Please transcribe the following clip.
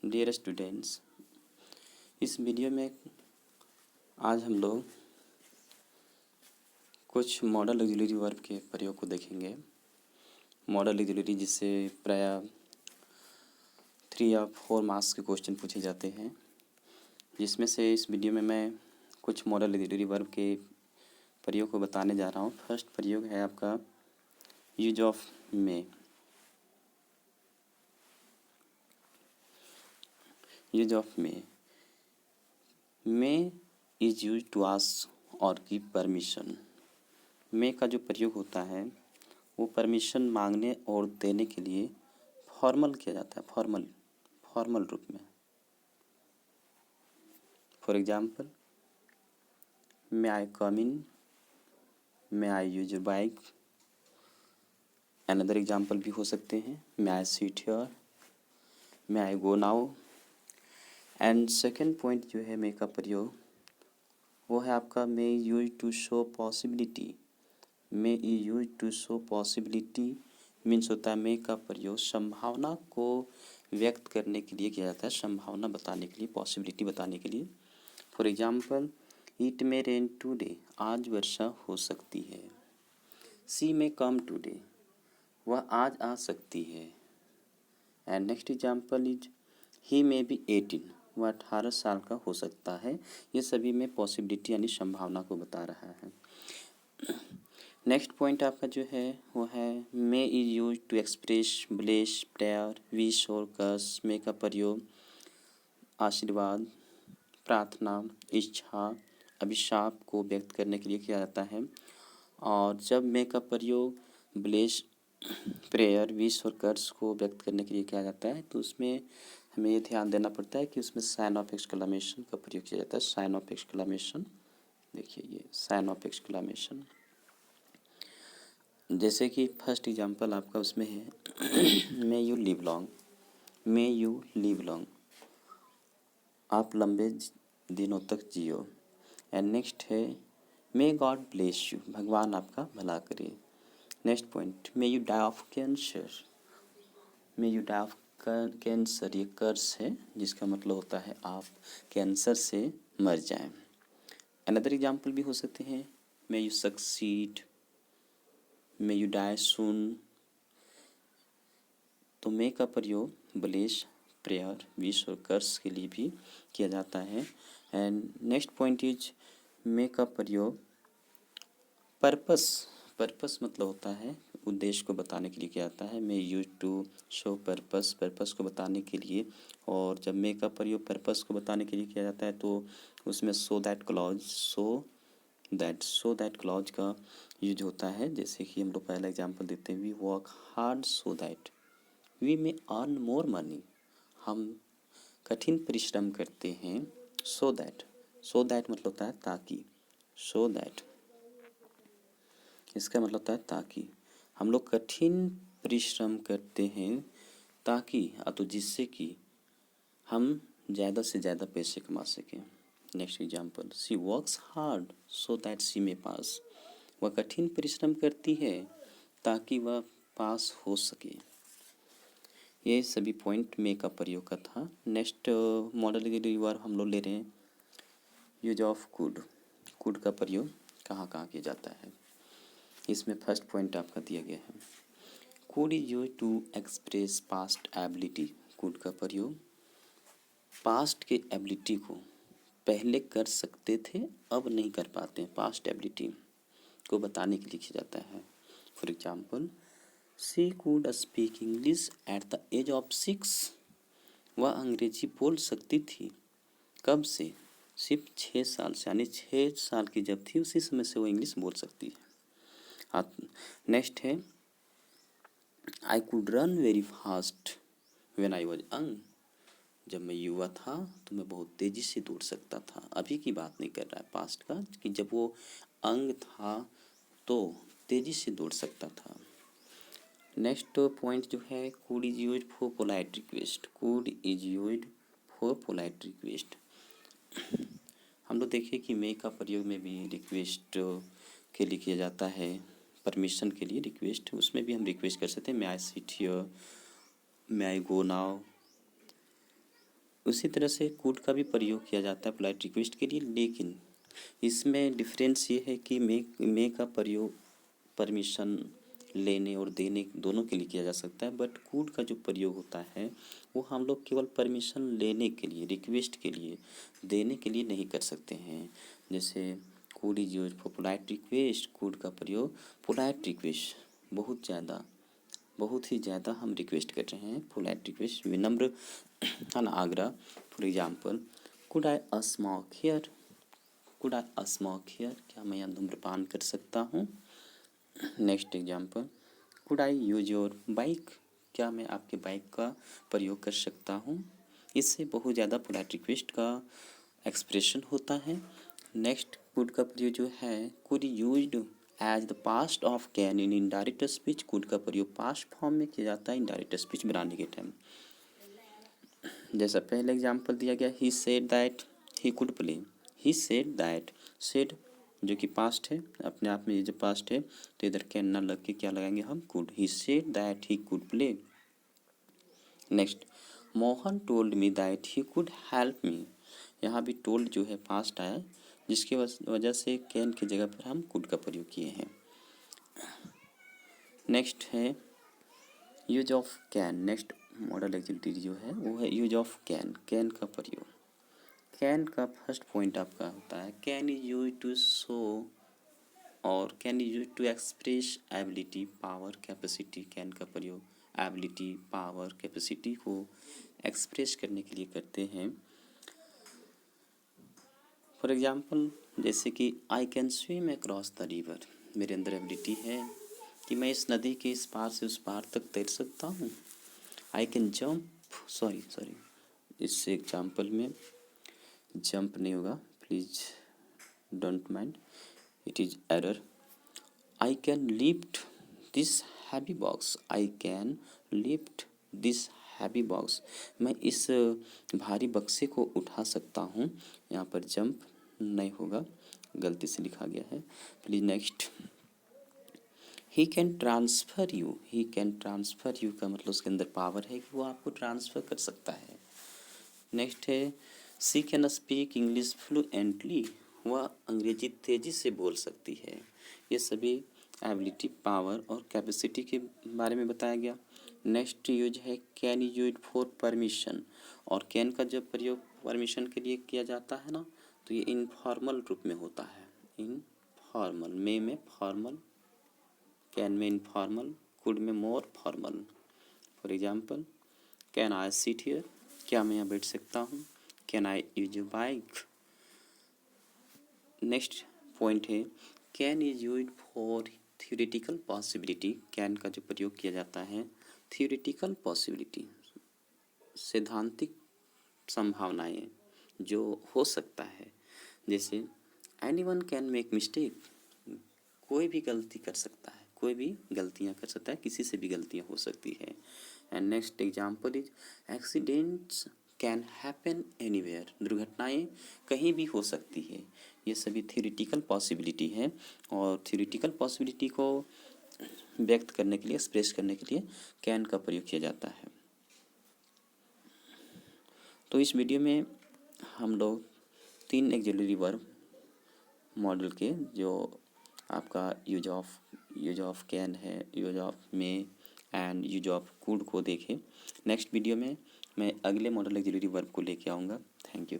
Dear students, इस video में आज हम लोग कुछ मॉडल ऑक्सिलरी वर्ब के प्रयोग को देखेंगे। मॉडल ऑक्सिलरी जिससे प्रायः 3 या 4 मार्क्स के क्वेश्चन पूछे जाते हैं, जिसमें से इस वीडियो में मैं कुछ मॉडल ऑक्सिलरी वर्ब के प्रयोग को बताने जा रहा हूँ। फर्स्ट प्रयोग है आपका use of may. Use of may is use to ask और गिव परमिशन। मे का जो प्रयोग होता है वो परमिशन मांगने और देने के लिए फॉर्मल किया जाता है, फॉर्मल रूप में। For example, may I come in, may I use your bike. Another example भी हो सकते हैं, may I seat here, may I go now. And second point जो है मे का प्रयोग वो है आपका may use to show possibility. May is use to show possibility means होता है मे का प्रयोग संभावना को व्यक्त करने के लिए किया जाता है, संभावना बताने के लिए, पॉसिबिलिटी बताने के लिए। For example, it may rain today, आज वर्षा हो सकती है। सी मे कम टूडे, वह आज आ सकती है। And next example is he may be 18, वह 18 साल का हो सकता है। ये सभी में पॉसिबिलिटी यानी संभावना को बता रहा है। नेक्स्ट पॉइंट आपका जो है वो है may is use to express bless, prayer, wish और कर्स। मे का प्रयोग आशीर्वाद, प्रार्थना, इच्छा, अभिशाप को व्यक्त करने के लिए किया जाता है। और जब मे का प्रयोग ब्लेस, प्रेयर, विश और कर्स को व्यक्त करने के लिए किया जाता है तो उसमें हमें ये ध्यान देना पड़ता है कि उसमें साइन ऑफ एक्सक्लेमेशन का प्रयोग किया जाता है। साइन ऑफ एक्सक्लेमेशन, देखिए ये साइन ऑफ एक्सक्लेमेशन। जैसे कि फर्स्ट एग्जांपल आपका उसमें है may you live long, may you live long, आप लंबे दिनों तक जियो। एंड नेक्स्ट है मे गॉड ब्लेस यू, भगवान आपका भला करे। Next point, may you die of cancer, may you die of cancer, ये कर्स है जिसका मतलब होता है आप कैंसर से मर जाएं। अनदर एग्जाम्पल भी हो सकते हैं, may you succeed, may you die soon. तो मे का प्रयोग ब्लेस, प्रेयर, विश और कर्स के लिए भी किया जाता है। एंड नेक्स्ट पॉइंट इज मे का प्रयोग पर्पस मतलब होता है उद्देश्य को बताने के लिए किया जाता है। May use to show purpose को बताने के लिए। और जब मे का प्रयोग पर्पस को बताने के लिए किया जाता है तो उसमें सो दैट क्लॉज का यूज होता है। जैसे कि हम लोग पहला एग्जांपल देते हैं, we work hard so that we may earn more money, हम कठिन परिश्रम करते हैं सो दैट मतलब होता है ताकि, सो दैट इसका मतलब होता है ताकि, हम लोग कठिन परिश्रम करते हैं ताकि तो जिससे कि हम ज़्यादा से ज़्यादा पैसे कमा सकें। Next example, she works hard so that she may pass, वह कठिन परिश्रम करती है ताकि वह पास हो सके। ये सभी पॉइंट मे का प्रयोग का था। नेक्स्ट मॉडल के वर्ब हम लोग ले रहे हैं यूज ऑफ कुड का प्रयोग कहाँ कहाँ किया जाता है। इसमें फर्स्ट पॉइंट आपका दिया गया है, could is use to express past ability. Could का प्रयोग पास्ट के एबिलिटी को पहले कर सकते थे अब नहीं कर पाते हैं, पास्ट एबिलिटी को बताने के लिए किया जाता है। For example, she could speak English at the age of 6, वह अंग्रेजी बोल सकती थी कब से, सिर्फ 6 साल से, यानी 6 साल की जब थी उसी समय से वो इंग्लिश बोल सकती है। नेक्स्ट है I could run very fast when I was young, जब मैं युवा था तो मैं बहुत तेज़ी से दौड़ सकता था। अभी की बात नहीं कर रहा है, पास्ट का, कि जब वो अंग था तो तेज़ी से दौड़ सकता था। नेक्स्ट पॉइंट जो है could is use for polite request. Could is use for polite request. हम लोग देखें कि मे का प्रयोग में भी रिक्वेस्ट के लिए किया जाता है, परमिशन के लिए रिक्वेस्ट, उसमें भी हम रिक्वेस्ट कर सकते हैं, may I sit here, may I go now. उसी तरह से कुड का भी प्रयोग किया जाता है पोलाइट रिक्वेस्ट के लिए, लेकिन इसमें डिफरेंस ये है कि मे का प्रयोग परमिशन लेने और देने दोनों के लिए किया जा सकता है, बट कुड का जो प्रयोग होता है वो हम लोग केवल परमिशन लेने के लिए, रिक्वेस्ट के लिए, देने के लिए नहीं कर सकते हैं। जैसे could is use for polite request, could का प्रयोग पोलाइट रिक्वेस्ट बहुत ही ज़्यादा हम रिक्वेस्ट कर रहे हैं, पोलाइट रिक्वेस्ट विनम्र आग्रह। For example, could I smoke here, could I smoke here, क्या मैं यहाँ धूम्रपान कर सकता हूँ। Next example, could I use your bike, क्या मैं आपके बाइक का प्रयोग कर सकता हूँ। इससे बहुत ज़्यादा पोलाइट रिक्वेस्ट का एक्सप्रेशन होता है। नेक्स्ट कुड का प्रयोग जो है, could used as the past of can in indirect speech, could का प्रयोग पास्ट फॉर्म में किया जाता है इनडायरेक्ट स्पीच बनाने के टाइम। जैसा पहले एग्जाम्पल दिया गया, he said that he could play, he said that, said जो कि पास्ट है, अपने आप में ये जो पास्ट है तो इधर कैन ना लग के क्या लगाएंगे हम, could. He said that he could play. Next, Mohan told me that he could help me, यहाँ भी टोल्ड जो है पास्ट आया, जिसकी वजह से कैन की जगह पर हम कुड का प्रयोग किए हैं। नेक्स्ट है use of can. Next model activity जो है वो है यूज ऑफ कैन, कैन का प्रयोग। कैन का फर्स्ट पॉइंट आपका होता है, can is use to show और can is use to express ability, power, capacity. Can का प्रयोग एबिलिटी, पावर, कैपेसिटी को एक्सप्रेस करने के लिए करते हैं। फॉर एग्जाम्पल, जैसे कि I can swim across the river, मेरे अंदर एबिलिटी है कि मैं इस नदी के इस पार से उस पार तक तैर सकता हूँ। आई कैन जंप, सॉरी इस एग्जाम्पल में जंप नहीं होगा, please don't mind, it is error. I can lift this heavy box, I can lift this heavy box, मैं इस भारी बक्से को उठा सकता हूँ। यहाँ पर जंप नहीं होगा, गलती से लिखा गया है, please next. He can transfer you, he can transfer you का मतलब उसके अंदर पावर है कि वो आपको ट्रांसफ़र कर सकता है। नेक्स्ट है सी कैन स्पीक इंग्लिश फ्लुएंटली, वह अंग्रेजी तेज़ी से बोल सकती है। ये सभी एबिलिटी, पावर और कैपेसिटी के बारे में बताया गया। नेक्स्ट यूज है कैन यूज फॉर परमिशन, और कैन का जब प्रयोग परमिशन के लिए किया जाता है ना, तो ये इनफॉर्मल रूप में होता है। इनफॉर्मल, में फॉर्मल, कैन में इनफॉर्मल, कुड में more formal. For example, can I sit here, क्या मैं यहाँ बैठ सकता हूँ। Can I use your bike. Next point है can is use for theoretical possibility, can का जो प्रयोग किया जाता है थियोरेटिकल पॉसिबिलिटी, सैद्धांतिक संभावनाएं जो हो सकता है। जैसे एनीवन कैन मेक मिस्टेक, कोई भी गलती कर सकता है, कोई भी गलतियां कर सकता है, किसी से भी गलतियां हो सकती है। And next example is accidents can happen anywhere, दुर्घटनाएं कहीं भी हो सकती है। ये सभी थियोरेटिकल पॉसिबिलिटी है, और थियोरेटिकल पॉसिबिलिटी को व्यक्त करने के लिए, एक्सप्रेस करने के लिए कैन का प्रयोग किया जाता है। तो इस वीडियो में हम लोग 3 ऑक्सिलरी वर्ब मॉडल के, जो आपका यूज ऑफ कैन है, use of may and use of could को देखें। नेक्स्ट वीडियो में मैं अगले मॉडल ऑक्सिलरी वर्ब को लेके आऊँगा। Thank you.